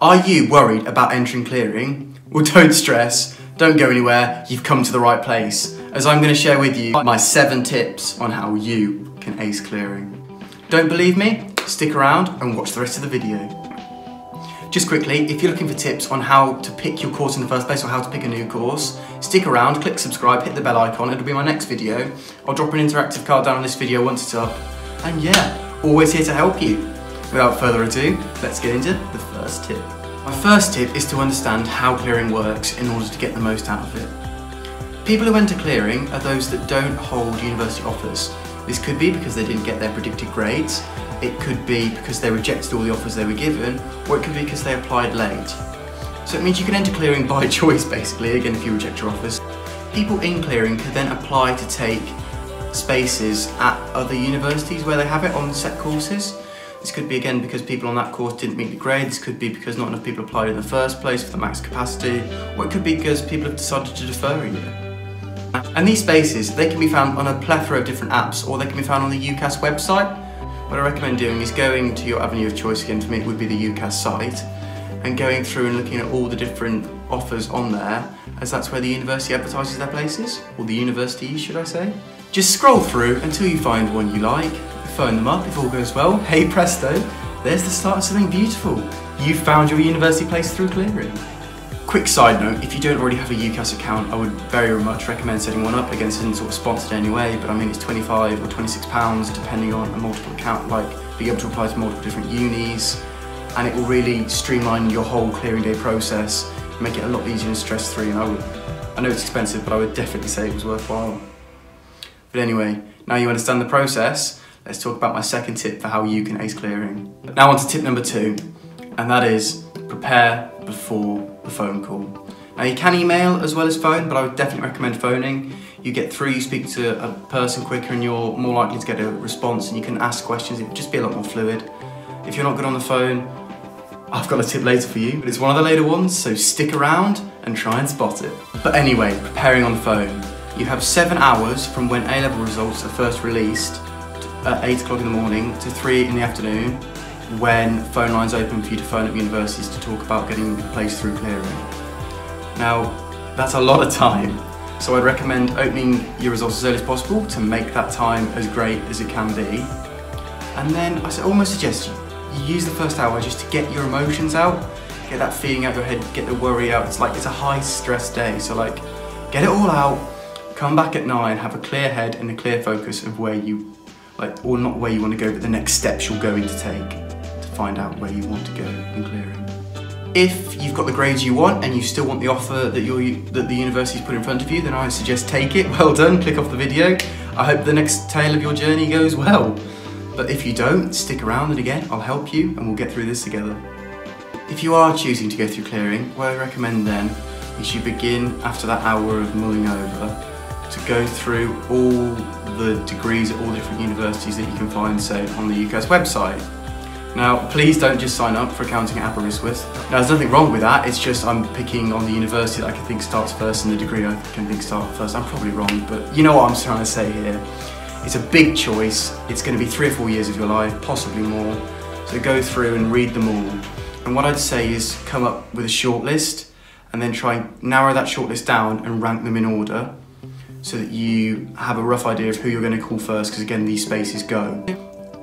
Are you worried about entering clearing? Well, don't stress, don't go anywhere, you've come to the right place, as I'm going to share with you my 7 tips on how you can ace clearing. Don't believe me? Stick around and watch the rest of the video. Just quickly, if you're looking for tips on how to pick your course in the first place or how to pick a new course, stick around, click subscribe, hit the bell icon, it'll be my next video. I'll drop an interactive card down on this video once it's up. And yeah, always here to help you. Without further ado, let's get into the first tip. My first tip is to understand how clearing works in order to get the most out of it. People who enter clearing are those that don't hold university offers. This could be because they didn't get their predicted grades, it could be because they rejected all the offers they were given, or it could be because they applied late. So it means you can enter clearing by choice basically, again if you reject your offers. People in clearing could then apply to take spaces at other universities where they have it on set courses. This could be again because people on that course didn't meet the grade, this could be because not enough people applied in the first place for the max capacity, or it could be because people have decided to defer a year. And these spaces, they can be found on a plethora of different apps, or they can be found on the UCAS website. What I recommend doing is going to your avenue of choice, again for me it would be the UCAS site, and going through and looking at all the different offers on there, as that's where the university advertises their places, or the universities should I say. Just scroll through until you find one you like, phone them up if all goes well, hey presto, there's the start of something beautiful. You've found your university place through clearing. Quick side note, if you don't already have a UCAS account, I would very much recommend setting one up. Again, this isn't sort of sponsored anyway, but I mean it's £25 or £26 depending on a multiple account, like being able to apply to multiple different unis, and it will really streamline your whole clearing day process, make it a lot easier and stress-free, and I know it's expensive, but I would definitely say it was worthwhile. But anyway, now you understand the process, let's talk about my second tip for how you can ace clearing. Now on to tip number 2, and that is prepare before the phone call. Now you can email as well as phone, but I would definitely recommend phoning. You get through, you speak to a person quicker and you're more likely to get a response, and you can ask questions, it will just be a lot more fluid. If you're not good on the phone, I've got a tip later for you, but it's one of the later ones, so stick around and try and spot it. But anyway, preparing on the phone. You have 7 hours from when A-level results are first released at 8 o'clock in the morning to 3 in the afternoon, when phone lines open for you to phone up universities to talk about getting a place through clearing. Now, that's a lot of time, so I'd recommend opening your results as early as possible to make that time as great as it can be. And then I almost suggest you use the first hour just to get your emotions out, get that feeling out of your head, get the worry out. It's like it's a high stress day, so like get it all out, come back at 9, have a clear head and a clear focus of where you, or not where you want to go, but the next steps you're going to take to find out where you want to go in clearing. If you've got the grades you want and you still want the offer that the university's put in front of you, then I would suggest take it. Well done, click off the video. I hope the next tale of your journey goes well. But if you don't, stick around and again, I'll help you and we'll get through this together. If you are choosing to go through clearing, what I recommend then is you begin after that hour of mulling over to go through all the degrees at all the different universities that you can find, say, on the UCAS website. Now, please don't just sign up for accounting at Aberystwyth. Now, there's nothing wrong with that, it's just I'm picking on the university that I can think starts first and the degree I can think starts first. I'm probably wrong, but you know what I'm trying to say here. It's a big choice, it's going to be 3 or 4 years of your life, possibly more, so go through and read them all. And what I'd say is come up with a shortlist and then try and narrow that shortlist down and rank them in order so that you have a rough idea of who you're going to call first, because again, these spaces go.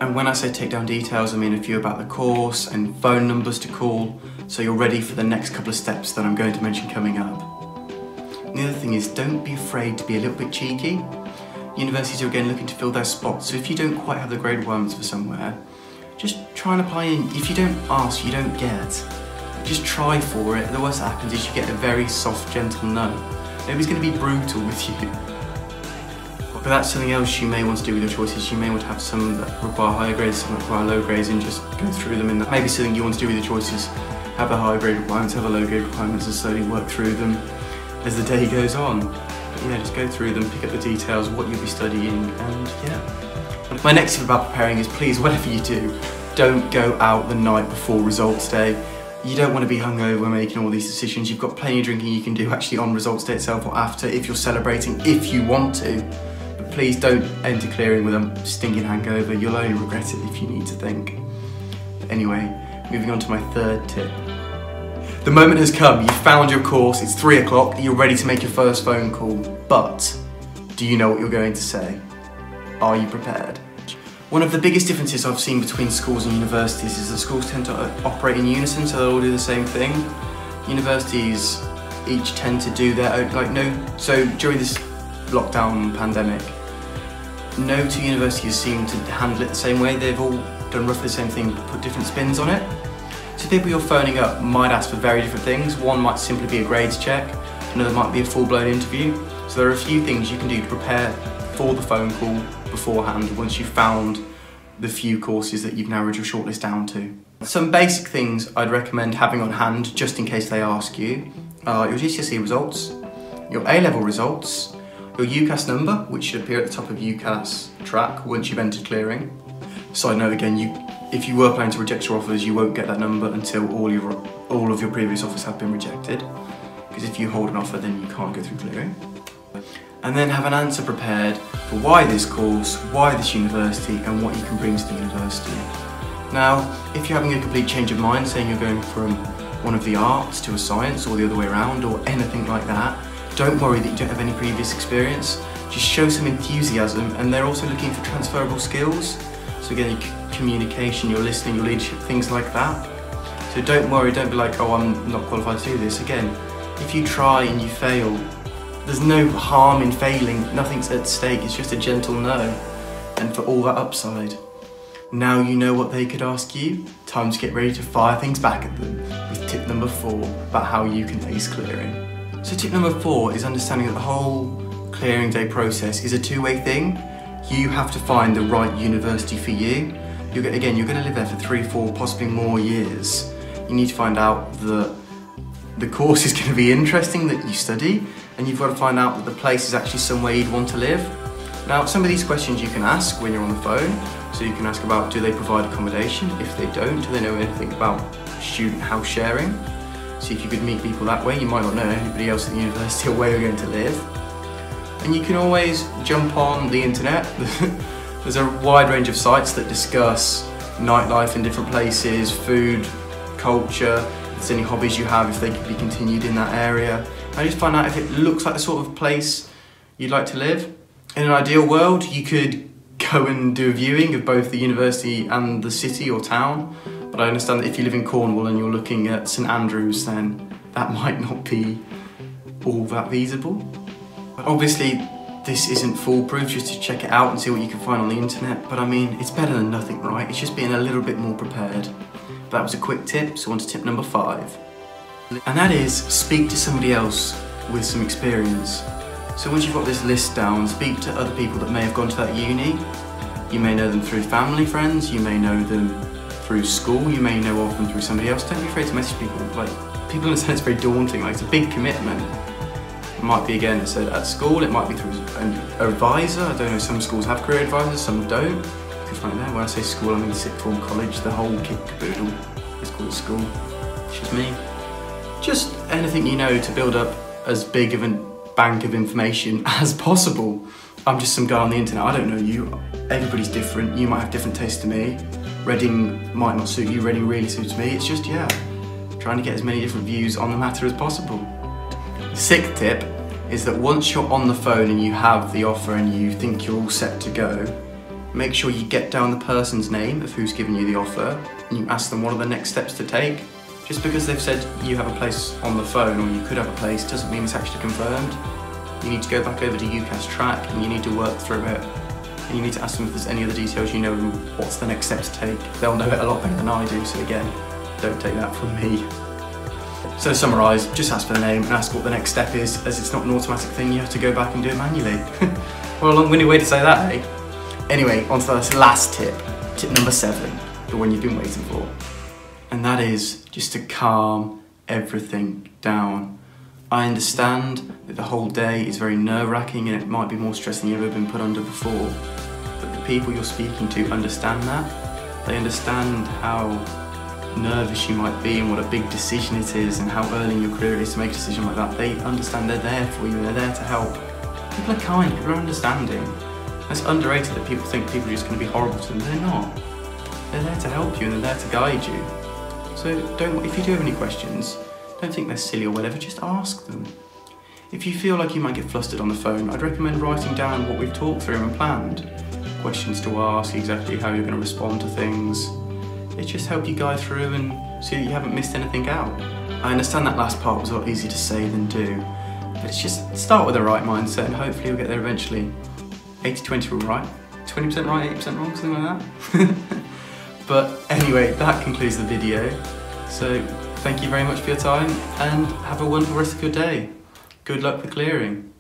And when I say take down details, I mean a few about the course and phone numbers to call, so you're ready for the next couple of steps that I'm going to mention coming up. And the other thing is, don't be afraid to be a little bit cheeky. Universities are again looking to fill their spots, so if you don't quite have the grade requirements for somewhere, just try and apply in. If you don't ask, you don't get. Just try for it. The worst that happens is you get a very soft, gentle no. Nobody's going to be brutal with you. But that's something else you may want to do with your choices. You may want to have some that require higher grades, some that require low grades, and just go through them. And that may be something you want to do with your choices. Have the higher grade requirements, have the low grade requirements, and slowly work through them as the day goes on. But yeah, just go through them, pick up the details, what you'll be studying, and yeah. My next tip about preparing is, please, whatever you do, don't go out the night before results day. You don't want to be hungover making all these decisions. You've got plenty of drinking you can do actually on results day itself or after if you're celebrating, if you want to. But please don't enter clearing with a stinking hangover. You'll only regret it if you need to think. Anyway, moving on to my third tip. The moment has come, you've found your course, it's 3 o'clock, you're ready to make your first phone call, but do you know what you're going to say? Are you prepared? One of the biggest differences I've seen between schools and universities is that schools tend to operate in unison, so they'll all do the same thing. Universities each tend to do their own, so during this lockdown pandemic, no two universities seem to handle it the same way. They've all done roughly the same thing, but put different spins on it. So people you're phoning up might ask for very different things. One might simply be a grades check, another might be a full-blown interview. So there are a few things you can do to prepare for the phone call beforehand once you've found the few courses that you've narrowed your shortlist down to. Some basic things I'd recommend having on hand just in case they ask you are your GCSE results, your A-level results, your UCAS number, which should appear at the top of UCAS track once you've entered clearing. Side note again, if you were planning to reject your offers, you won't get that number until all of your previous offers have been rejected. Because if you hold an offer, then you can't go through clearing. And then have an answer prepared for why this course, why this university, and what you can bring to the university. Now, if you're having a complete change of mind, saying you're going from one of the arts to a science or the other way around or anything like that, don't worry that you don't have any previous experience. Just show some enthusiasm, and they're also looking for transferable skills. So again, your communication, your listening, your leadership, things like that. So don't worry, don't be like, oh, I'm not qualified to do this. Again, if you try and you fail, there's no harm in failing, nothing's at stake, it's just a gentle no. And for all that upside. Now you know what they could ask you, time to get ready to fire things back at them with tip number 4 about how you can ace clearing. So tip number 4 is understanding that the whole clearing day process is a two-way thing. You have to find the right university for you. You're going to live there for 3, 4, possibly more years. You need to find out that the course is going to be interesting that you study, and you've got to find out that the place is actually somewhere you'd want to live. Now, some of these questions you can ask when you're on the phone. So you can ask about, do they provide accommodation? If they don't, do they know anything about student house sharing? See if you could meet people that way. You might not know anybody else at the university or where you're going to live. And you can always jump on the internet. There's a wide range of sites that discuss nightlife in different places, food, culture, if there's any hobbies you have, if they could be continued in that area. And just find out if it looks like the sort of place you'd like to live. In an ideal world, you could go and do a viewing of both the university and the city or town. But I understand that if you live in Cornwall and you're looking at St Andrews, then that might not be all that feasible. Obviously, this isn't foolproof, just to check it out and see what you can find on the internet, but I mean, it's better than nothing, right? It's just being a little bit more prepared. That was a quick tip, so on to tip number 5. And that is, speak to somebody else with some experience. So once you've got this list down, speak to other people that may have gone to that uni. You may know them through family, friends, you may know them through school, you may know of them through somebody else. Don't be afraid to message people. Like, people understand it's very daunting, like it's a big commitment. It might be, again, so at school, it might be through an advisor. I don't know, some schools have career advisors, some don't. Because right now, when I say school, I mean sixth form college, the whole kit caboodle is called school. It's just me. Just anything you know to build up as big of a bank of information as possible. I'm just some guy on the internet, I don't know you. Everybody's different, you might have different tastes to me. Reading might not suit you, Reading really suits me. It's just, yeah, trying to get as many different views on the matter as possible. The 6th tip is that once you're on the phone and you have the offer and you think you're all set to go, make sure you get down the person's name of who's given you the offer and you ask them what are the next steps to take. Just because they've said you have a place on the phone or you could have a place doesn't mean it's actually confirmed. You need to go back over to UCAS track and you need to work through it. And you need to ask them if there's any other details you know and what's the next step to take. They'll know it a lot better than I do, so again, don't take that from me. So to summarise, just ask for the name and ask what the next step is, as it's not an automatic thing, you have to go back and do it manually. What a long-winded way to say that, eh? Anyway, on to the last tip, tip number 7, the one you've been waiting for. And that is just to calm everything down. I understand that the whole day is very nerve-wracking and it might be more stress than you've ever been put under before. But the people you're speaking to understand that. They understand how nervous you might be and what a big decision it is and how early in your career it is to make a decision like that. They understand they're there for you and they're there to help. People are kind, people are understanding. It's underrated that people think people are just going to be horrible to them. They're not. They're there to help you and they're there to guide you. So if you do have any questions, don't think they're silly or whatever, just ask them. If you feel like you might get flustered on the phone, I'd recommend writing down what we've talked through and planned. Questions to ask, exactly how you're going to respond to things. It just helps you guide through and see that you haven't missed anything out. I understand that last part was a lot easier to say than do, but it's just start with the right mindset and hopefully you'll get there eventually. 80-20 rule, right? 20% right, 80% wrong, something like that. But anyway, that concludes the video. So thank you very much for your time and have a wonderful rest of your day. Good luck with clearing.